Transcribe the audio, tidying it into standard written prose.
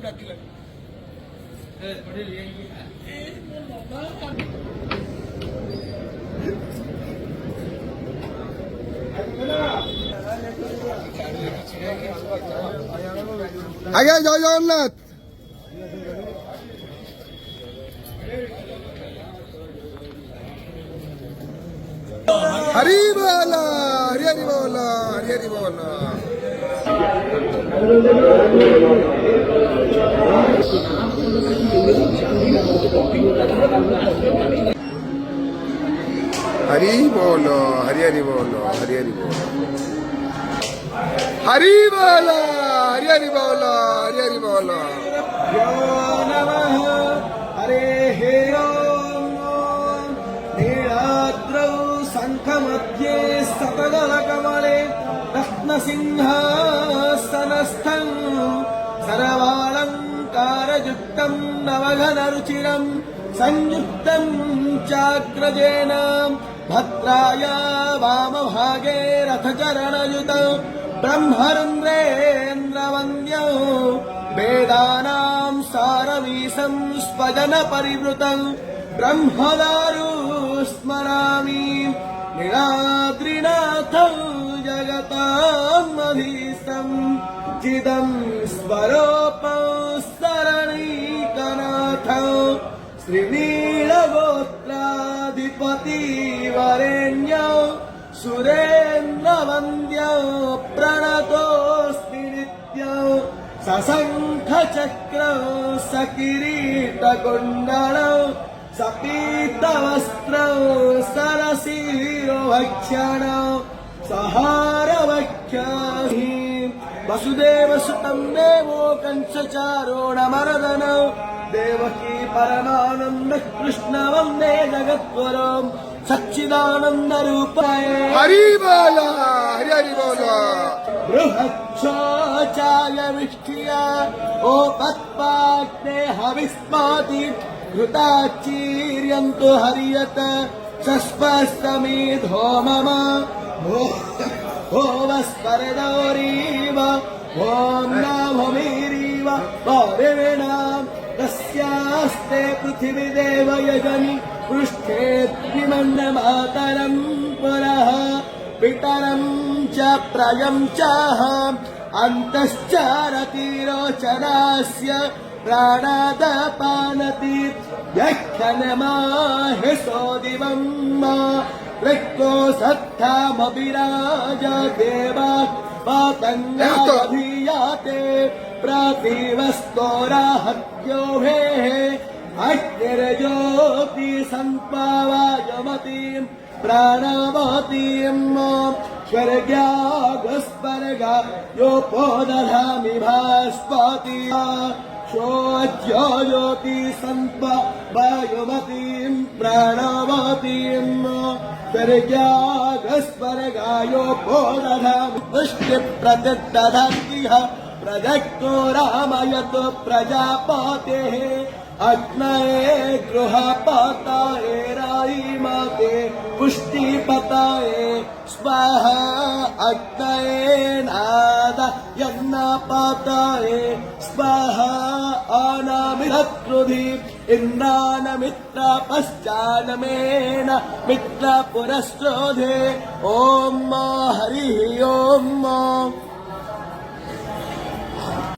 डाकिला আগে জয় জগন্নাথ। हरी बोला हरी हरी बोला हरी हरी बोला। हरी बोलो हरी हरी बोलो हरी हरी बोलो हरी बोला हरी हरी बोलो हरी हरी बोलो। हरे हे नीलाद्रौ शङ्खमध्ये सतगलकमले रत्नसिंहासनस्थं सर्वालङ्कारयुक्तं नवघनरुचिरं संयुक्तं चाग्रजेन भद्राय वामभागे रथचरणयुतं ब्रह्मरुन्द्रेन्द्रवन्द्यौ वेदानां सारमीशं स्वजनपरिवृतं ब्रह्मदारु स्मरामि नीलाद्रिनाथं जगतामधीशं चिदं स्वरूपं शरणीकनाथं श्रीनीलगोत्राधिपति वरेण्यं सुरेन्द्रवन्द्यं प्रणतोऽस्मि नित्यं सशङ्खचक्रं सकिरीटकुण्डलं सपीतवस्त्रं सरसीरोभक्षणं सहारवक्षाहि वसुदेवसुतं देवो कंसचारोणमर्दनं देवकी परमानन्द कृष्ण वन्दे जगद्गुरुं सच्चिदानन्दरूपाय। हरि बोला हरि हरि बोला। बृहच्छोचाय विष्ठिया ओपत्पाग्ने हविस्माति घृताचीर्यन्तु हरियत सस्पस्तमीधो मम भोवस्परदौरीव ॐ नभोमीरीव पौरिणां तस्यास्ते पृथिवीदेव यजनि पृष्ठे त्रिमन्नमातरं पुरः पितरं च प्रयं चाहम् अन्तश्चारतिरोचनास्य प्राणादपानति यक्षनमाहिषो दिवं ऋक्को सत्थामभिराज देवा पातङ्गाभियाते प्रतिवस्तोराहत्योभेः अग्निर्ज्योति सम्पावायमतीं प्राणवतीं स्वर्गागस्वर्गा योपोदधामि भास्पति शोच्यो ज्योति सम्पावायमतीं प्राणवतीं स्वर्गागस्वर्गा योपोदधामि पुष्टिप्रतिदधन्तिः प्रजक्तो रामयतो प्रजापतेः अग्नये गृहपताये राईमाते पुष्टिपताये स्वाहा अग्नये नाद यन्नपताये स्वाहा आनामिरक्रुधि इन्द्रानमित्र पश्चानमेन मित्र पुरस्रोधे ॐ